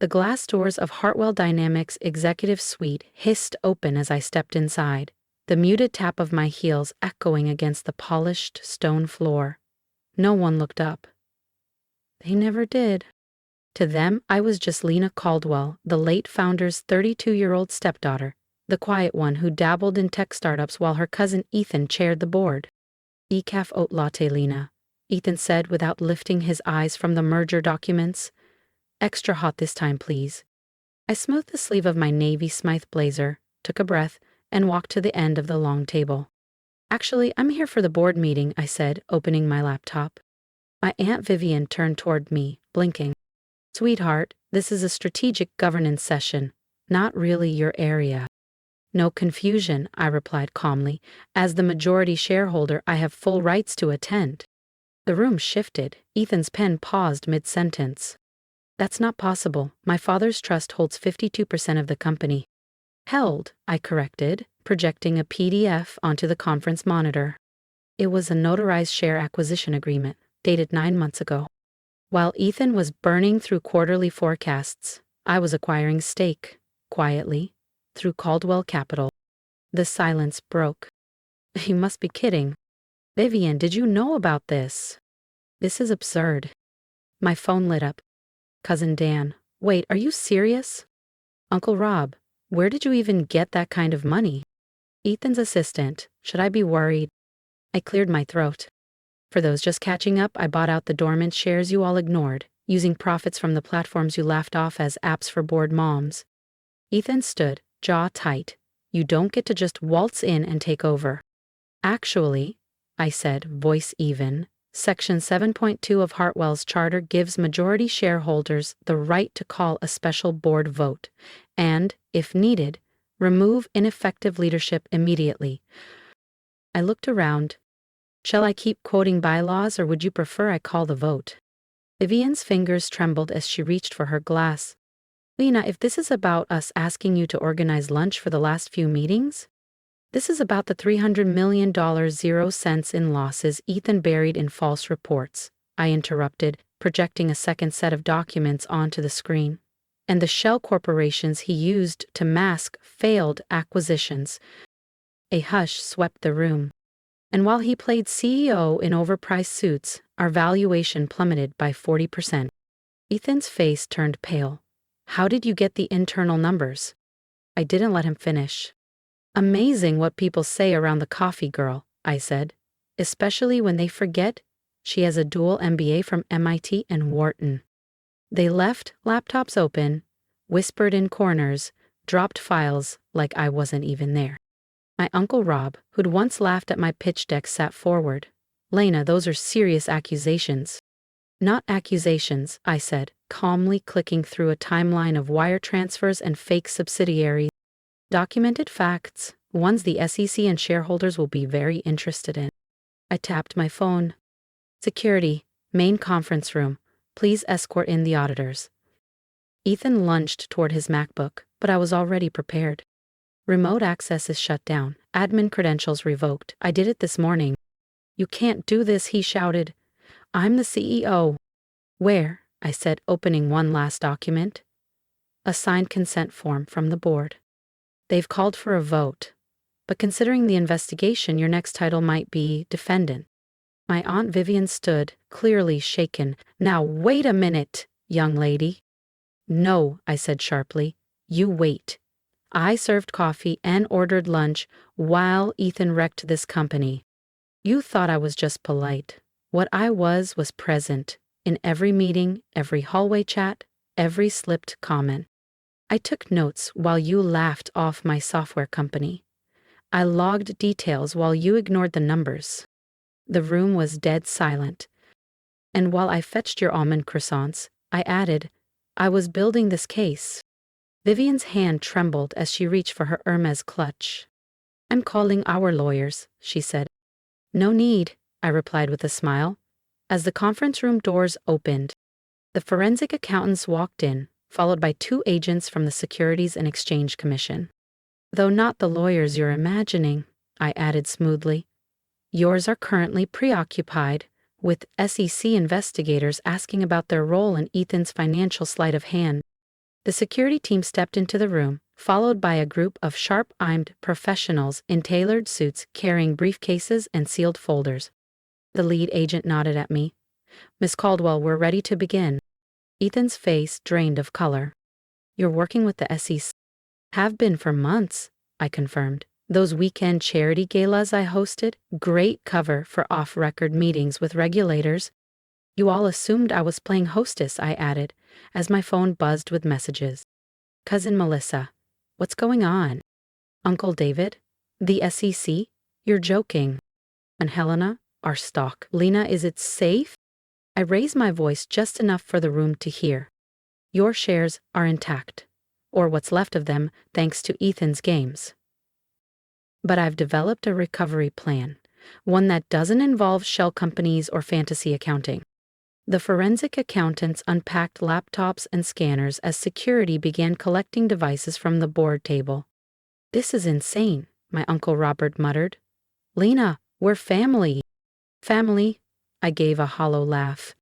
The glass doors of Hartwell Dynamics' executive suite hissed open as I stepped inside, the muted tap of my heels echoing against the polished stone floor. No one looked up. They never did. To them, I was just Lena Caldwell, the late founder's 32-year-old stepdaughter, the quiet one who dabbled in tech startups while her cousin Ethan chaired the board. Decaf oat latte, Lena, Ethan said without lifting his eyes from the merger documents. Extra hot this time, please. I smoothed the sleeve of my navy Smythe blazer, took a breath, and walked to the end of the long table. Actually, I'm here for the board meeting, I said, opening my laptop. My Aunt Vivian turned toward me, blinking. Sweetheart, this is a strategic governance session, not really your area. No confusion, I replied calmly. As the majority shareholder, I have full rights to attend. The room shifted. Ethan's pen paused mid-sentence. That's not possible. My father's trust holds 52% of the company. Held, I corrected, projecting a PDF onto the conference monitor. It was a notarized share acquisition agreement, dated 9 months ago. While Ethan was burning through quarterly forecasts, I was acquiring stake, quietly, through Caldwell Capital. The silence broke. You must be kidding. Vivian, did you know about this? This is absurd. My phone lit up. Cousin Dan, wait, are you serious? Uncle Rob, where did you even get that kind of money? Ethan's assistant, should I be worried? I cleared my throat. For those just catching up, I bought out the dormant shares you all ignored, using profits from the platforms you laughed off as apps for bored moms. Ethan stood, jaw tight. You don't get to just waltz in and take over. Actually, I said, voice even, Section 7.2 of Hartwell's charter gives majority shareholders the right to call a special board vote and, if needed, remove ineffective leadership immediately. I looked around. Shall I keep quoting bylaws, or would you prefer I call the vote? Vivian's fingers trembled as she reached for her glass. Lena, if this is about us asking you to organize lunch for the last few meetings, this is about the $300 million 0 cents in losses Ethan buried in false reports, I interrupted, projecting a second set of documents onto the screen. And the shell corporations he used to mask failed acquisitions. A hush swept the room. And while he played CEO in overpriced suits, our valuation plummeted by 40%. Ethan's face turned pale. How did you get the internal numbers? I didn't let him finish. Amazing what people say around the coffee girl, I said, especially when they forget she has a dual MBA from MIT and Wharton. They left laptops open, whispered in corners, dropped files like I wasn't even there. My Uncle Rob, who'd once laughed at my pitch deck, sat forward. Lena, those are serious accusations. Not accusations, I said, calmly clicking through a timeline of wire transfers and fake subsidiaries. Documented facts, ones the SEC and shareholders will be very interested in. I tapped my phone. Security, main conference room. Please escort in the auditors. Ethan lunged toward his MacBook, but I was already prepared. Remote access is shut down. Admin credentials revoked. I did it this morning. You can't do this, he shouted. I'm the CEO. Where? I said, opening one last document. A signed consent form from the board. They've called for a vote. But considering the investigation, your next title might be defendant. My Aunt Vivian stood, clearly shaken. Now wait a minute, young lady. No, I said sharply. You wait. I served coffee and ordered lunch while Ethan wrecked this company. You thought I was just polite. What I was present, in every meeting, every hallway chat, every slipped comment. I took notes while you laughed off my software company. I logged details while you ignored the numbers. The room was dead silent. And while I fetched your almond croissants, I added, I was building this case. Vivian's hand trembled as she reached for her Hermes clutch. I'm calling our lawyers, she said. No need, I replied with a smile. As the conference room doors opened, the forensic accountants walked in, followed by 2 agents from the Securities and Exchange Commission. Though not the lawyers you're imagining, I added smoothly. Yours are currently preoccupied with SEC investigators asking about their role in Ethan's financial sleight of hand. The security team stepped into the room, followed by a group of sharp-eyed professionals in tailored suits carrying briefcases and sealed folders. The lead agent nodded at me. "Miss Caldwell, we're ready to begin." Ethan's face drained of color. "You're working with the SEC?" "Have been for months," I confirmed. "Those weekend charity galas I hosted, great cover for off-record meetings with regulators." "You all assumed I was playing hostess," I added, as my phone buzzed with messages. "Cousin Melissa, what's going on? Uncle David? The SEC? You're joking. And Helena, our stock. Lena, is it safe?" I raised my voice just enough for the room to hear. "Your shares are intact, or what's left of them, thanks to Ethan's games. But I've developed a recovery plan, one that doesn't involve shell companies or fantasy accounting." The forensic accountants unpacked laptops and scanners as security began collecting devices from the board table. "This is insane," my Uncle Robert muttered. "Lena, we're family." "Family?" I gave a hollow laugh.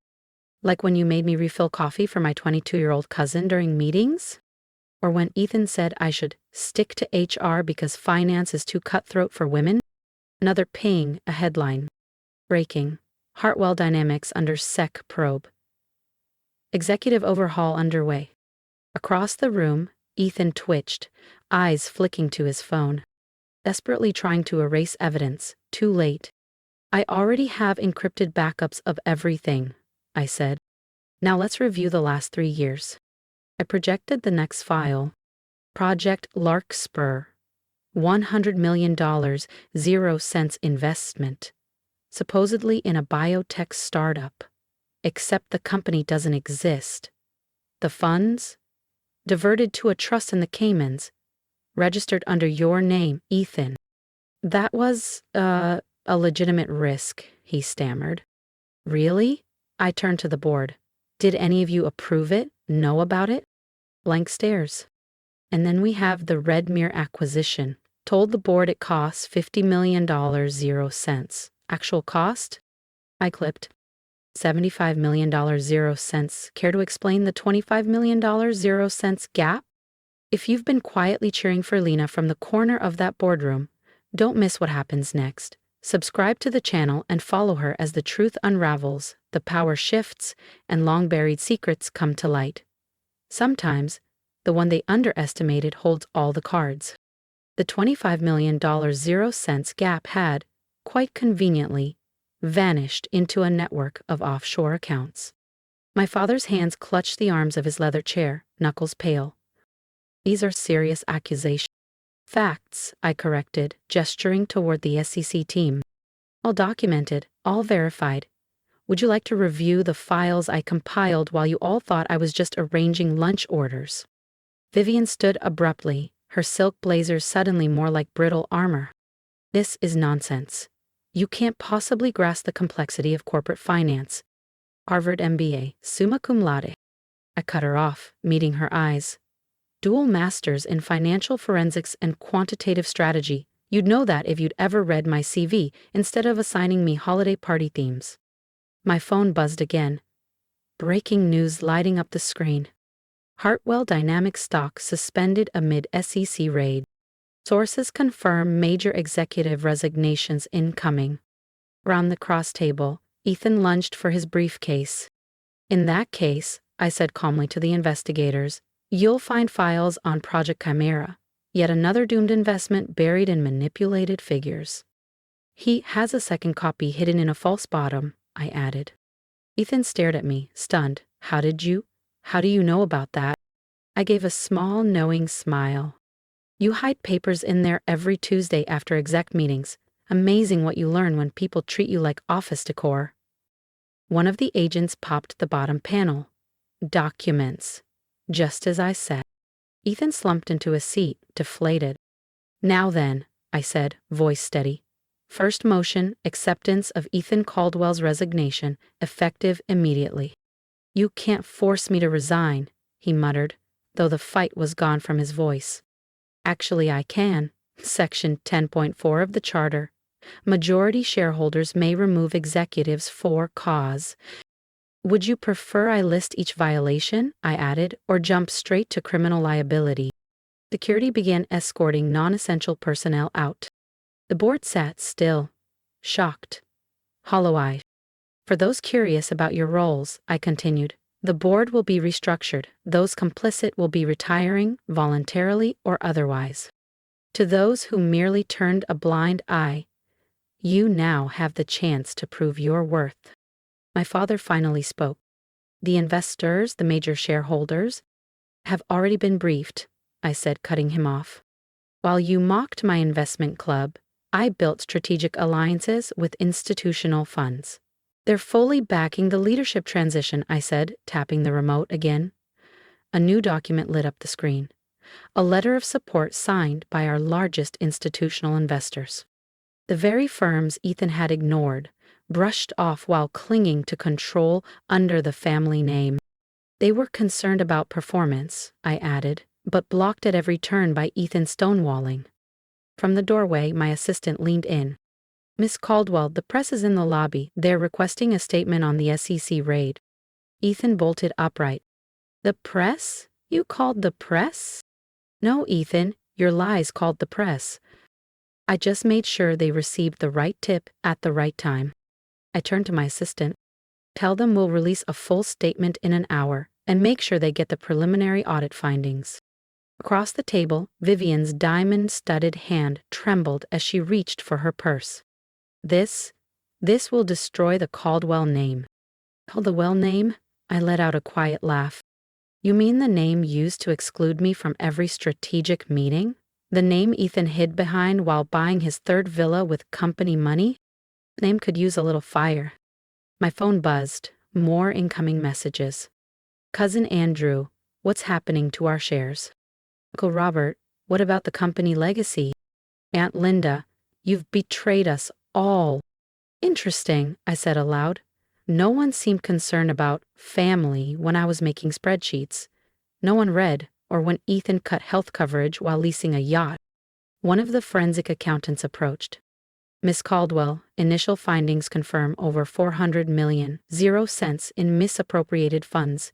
"Like when you made me refill coffee for my 22-year-old cousin during meetings? Or when Ethan said I should stick to HR because finance is too cutthroat for women?" Another ping, a headline. "Breaking. Hartwell Dynamics under SEC probe. Executive overhaul underway." Across the room, Ethan twitched, eyes flicking to his phone. Desperately trying to erase evidence, too late. "I already have encrypted backups of everything," I said. "Now let's review the last 3 years." I projected the next file. Project Larkspur. $100 million, 0 cents investment. Supposedly in a biotech startup. Except the company doesn't exist. The funds? Diverted to a trust in the Caymans. Registered under your name, Ethan. "That was, a legitimate risk," he stammered. "Really?" I turned to the board. "Did any of you approve it? Know about it?" Blank stares. "And then we have the Redmere acquisition. Told the board it costs $50 million, 0 cents. Actual cost?" I clipped. $75 million, 0 cents. Care to explain the $25 million, 0 cents gap? If you've been quietly cheering for Lena from the corner of that boardroom, don't miss what happens next. Subscribe to the channel and follow her as the truth unravels, the power shifts, and long-buried secrets come to light. Sometimes, the one they underestimated holds all the cards. The $25 million, 0 cents gap had, quite conveniently, vanished into a network of offshore accounts. My father's hands clutched the arms of his leather chair, knuckles pale. "These are serious accusations." "Facts," I corrected, gesturing toward the SEC team. "All documented, all verified. Would you like to review the files I compiled while you all thought I was just arranging lunch orders?" Vivian stood abruptly, her silk blazers suddenly more like brittle armor. "This is nonsense. You can't possibly grasp the complexity of corporate finance. Harvard MBA, summa cum laude." I cut her off, meeting her eyes. "Dual masters in financial forensics and quantitative strategy. You'd know that if you'd ever read my CV instead of assigning me holiday party themes." My phone buzzed again. Breaking news lighting up the screen. Hartwell Dynamics stock suspended amid SEC raid. Sources confirm major executive resignations incoming. Round the cross table, Ethan lunged for his briefcase. "In that case," I said calmly to the investigators, "you'll find files on Project Chimera, yet another doomed investment buried in manipulated figures." "He has a second copy hidden in a false bottom," I added. Ethan stared at me, stunned. How do you know about that?" I gave a small, knowing smile. "You hide papers in there every Tuesday after exec meetings. Amazing what you learn when people treat you like office decor." One of the agents popped the bottom panel. Documents. Just as I said. Ethan slumped into a seat, deflated. "Now then," I said, voice steady. "First motion, acceptance of Ethan Caldwell's resignation, effective immediately." "You can't force me to resign," he muttered, though the fight was gone from his voice. "Actually, I can. Section 10.4 of the Charter. Majority shareholders may remove executives for cause." Would you prefer I list each violation, I added, or jump straight to criminal liability? Security began escorting non-essential personnel out. The board sat still, shocked, hollow-eyed. For those curious about your roles, I continued, the board will be restructured. Those complicit will be retiring, voluntarily or otherwise. To those who merely turned a blind eye, you now have the chance to prove your worth. My father finally spoke. The investors, the major shareholders, have already been briefed, I said, cutting him off. While you mocked my investment club, I built strategic alliances with institutional funds. They're fully backing the leadership transition, I said, tapping the remote again. A new document lit up the screen. A letter of support signed by our largest institutional investors. The very firms Ethan had ignored, brushed off while clinging to control under the family name. They were concerned about performance, I added, but blocked at every turn by Ethan's stonewalling. From the doorway, my assistant leaned in. Miss Caldwell, the press is in the lobby. They're requesting a statement on the SEC raid. Ethan bolted upright. The press? You called the press? No, Ethan, your lies called the press. I just made sure they received the right tip at the right time. I turned to my assistant. Tell them we'll release a full statement in an hour, and make sure they get the preliminary audit findings. Across the table, Vivian's diamond-studded hand trembled as she reached for her purse. This will destroy the Caldwell name. Caldwell name? I let out a quiet laugh. You mean the name used to exclude me from every strategic meeting? The name Ethan hid behind while buying his third villa with company money? The name could use a little fire. My phone buzzed. More incoming messages. Cousin Andrew, what's happening to our shares? Uncle Robert, what about the company legacy? Aunt Linda, you've betrayed us all. Interesting, I said aloud. No one seemed concerned about family when I was making spreadsheets. No one read, or when Ethan cut health coverage while leasing a yacht. One of the forensic accountants approached. Miss Caldwell, initial findings confirm over $400 million, 0 cents in misappropriated funds.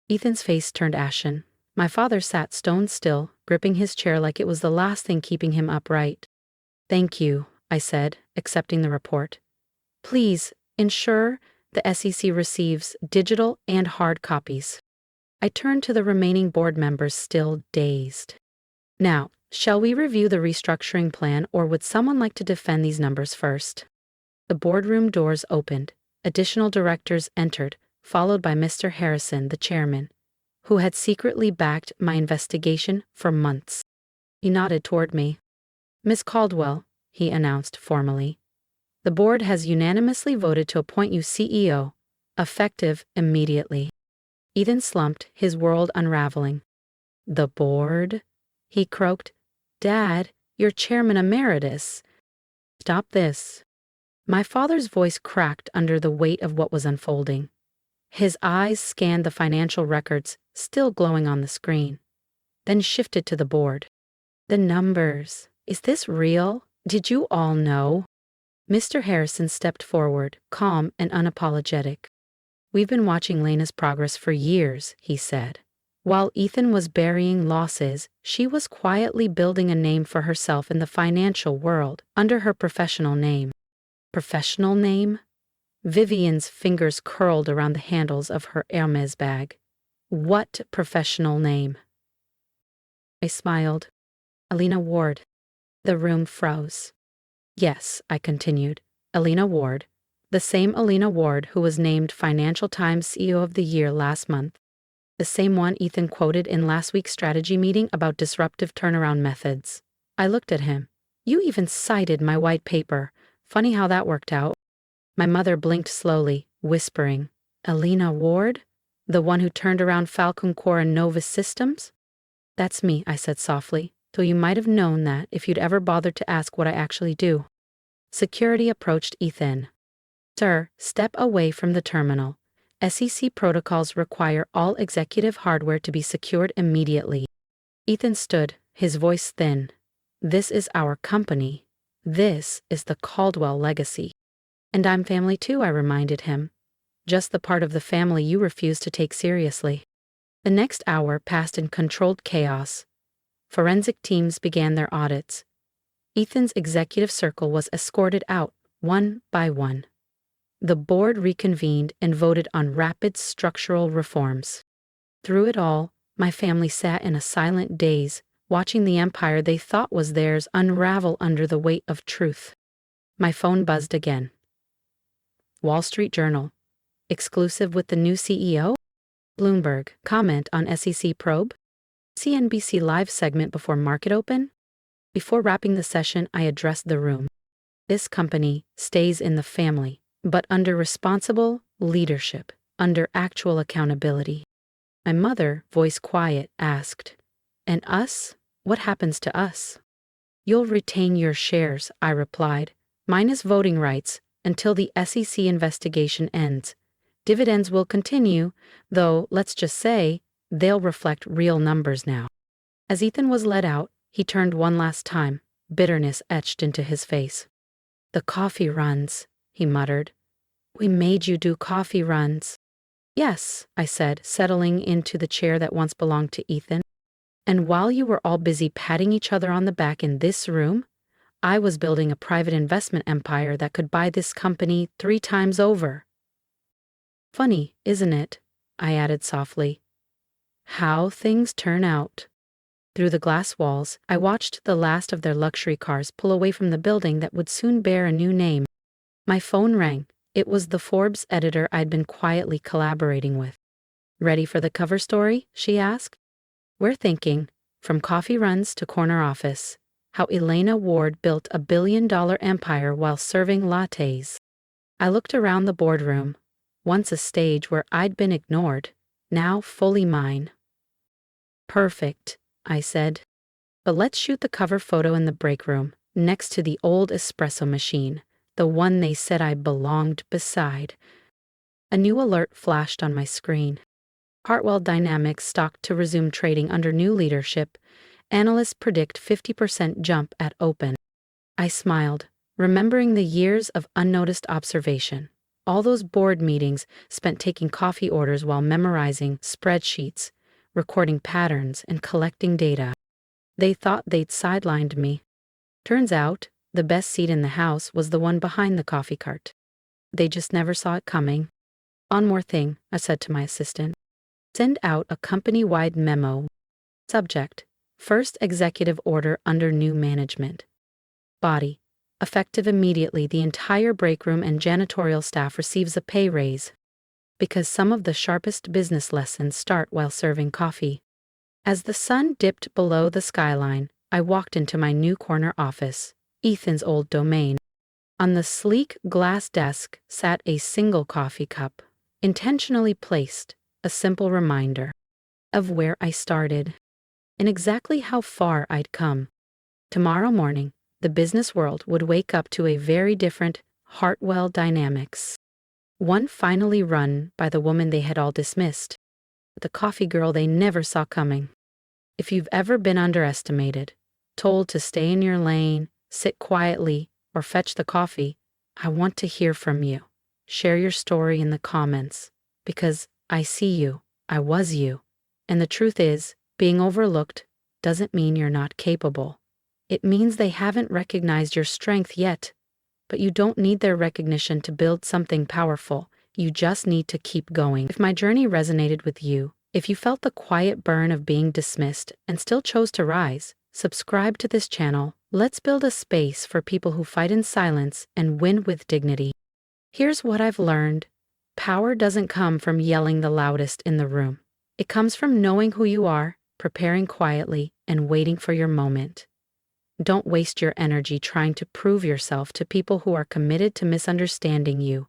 Ethan's face turned ashen. My father sat stone still, gripping his chair like it was the last thing keeping him upright. Thank you, I said, accepting the report. Please, ensure the SEC receives digital and hard copies. I turned to the remaining board members, still dazed. Now, shall we review the restructuring plan, or would someone like to defend these numbers first? The boardroom doors opened. Additional directors entered, followed by Mr. Harrison, the chairman, who had secretly backed my investigation for months. He nodded toward me. Miss Caldwell, he announced formally, the board has unanimously voted to appoint you CEO, effective immediately. Ethan slumped, his world unraveling. The board? He croaked. Dad, you're chairman emeritus. Stop this. My father's voice cracked under the weight of what was unfolding. His eyes scanned the financial records, still glowing on the screen, then shifted to the board. The numbers. Is this real? Did you all know? Mr. Harrison stepped forward, calm and unapologetic. We've been watching Lena's progress for years, he said. While Ethan was burying losses, she was quietly building a name for herself in the financial world, under her professional name. Professional name? Vivian's fingers curled around the handles of her Hermes bag. What professional name? I smiled. Alina Ward. The room froze. Yes, I continued. Alina Ward. The same Alina Ward who was named Financial Times CEO of the Year last month. The same one Ethan quoted in last week's strategy meeting about disruptive turnaround methods. I looked at him. You even cited my white paper. Funny how that worked out. My mother blinked slowly, whispering, Alina Ward? The one who turned around Falcon Core and Novus Systems? That's me, I said softly, though you might have known that if you'd ever bothered to ask what I actually do. Security approached Ethan. Sir, step away from the terminal. SEC protocols require all executive hardware to be secured immediately. Ethan stood, his voice thin. This is our company. This is the Caldwell legacy. And I'm family too, I reminded him. just the part of the family you refuse to take seriously. The next hour passed in controlled chaos. Forensic teams began their audits. Ethan's executive circle was escorted out, one by one. The board reconvened and voted on rapid structural reforms. Through it all, my family sat in a silent daze, watching the empire they thought was theirs unravel under the weight of truth. My phone buzzed again. Wall Street Journal. Exclusive with the new CEO? Bloomberg. Comment on SEC probe? CNBC live segment before market open? Before wrapping the session, I addressed the room. This company stays in the family, but under responsible leadership, under actual accountability. My mother, voice quiet, asked, "And us? What happens to us?" "You'll retain your shares," I replied, "minus voting rights, until the SEC investigation ends. Dividends will continue, though, let's just say, they'll reflect real numbers now." As Ethan was led out, he turned one last time, bitterness etched into his face. "The coffee runs," he muttered. "We made you do coffee runs." "Yes," I said, settling into the chair that once belonged to Ethan. "And while you were all busy patting each other on the back in this room, I was building a private investment empire that could buy this company 3 times over." "Funny, isn't it?" I added softly. "How things turn out." Through the glass walls, I watched the last of their luxury cars pull away from the building that would soon bear a new name. My phone rang. It was the Forbes editor I'd been quietly collaborating with. "Ready for the cover story?" she asked. "We're thinking, from coffee runs to corner office, how Elena Ward built a billion-dollar empire while serving lattes." I looked around the boardroom, once a stage where I'd been ignored, now fully mine. "Perfect," I said. "But let's shoot the cover photo in the break room, next to the old espresso machine, the one they said I belonged beside." A new alert flashed on my screen. Hartwell Dynamics stock to resume trading under new leadership. Analysts predict 50% jump at open. I smiled, remembering the years of unnoticed observation. All those board meetings spent taking coffee orders while memorizing spreadsheets, recording patterns, and collecting data. They thought they'd sidelined me. Turns out, the best seat in the house was the one behind the coffee cart. They just never saw it coming. "One more thing," I said to my assistant. "Send out a company-wide memo. Subject: First executive order under new management. Body: Effective immediately, the entire break room and janitorial staff receives a pay raise. Because some of the sharpest business lessons start while serving coffee." As the sun dipped below the skyline, I walked into my new corner office, Ethan's old domain. On the sleek glass desk sat a single coffee cup, intentionally placed, a simple reminder of where I started and exactly how far I'd come. Tomorrow morning, the business world would wake up to a very different Hartwell Dynamics. One finally run by the woman they had all dismissed, the coffee girl they never saw coming. If you've ever been underestimated, told to stay in your lane, sit quietly, or fetch the coffee, I want to hear from you. Share your story in the comments, because I see you, I was you. And the truth is, being overlooked doesn't mean you're not capable. It means they haven't recognized your strength yet. But you don't need their recognition to build something powerful. You just need to keep going. If my journey resonated with you, if you felt the quiet burn of being dismissed and still chose to rise, subscribe to this channel. Let's build a space for people who fight in silence and win with dignity. Here's what I've learned. Power doesn't come from yelling the loudest in the room. It comes from knowing who you are, preparing quietly, and waiting for your moment. Don't waste your energy trying to prove yourself to people who are committed to misunderstanding you.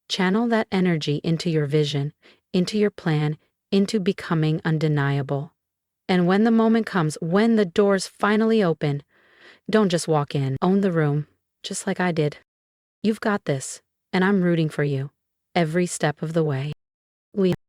Channel that energy into your vision, into your plan, into becoming undeniable. And when the moment comes, when the doors finally open, don't just walk in, own the room, just like I did. You've got this, and I'm rooting for you every step of the way.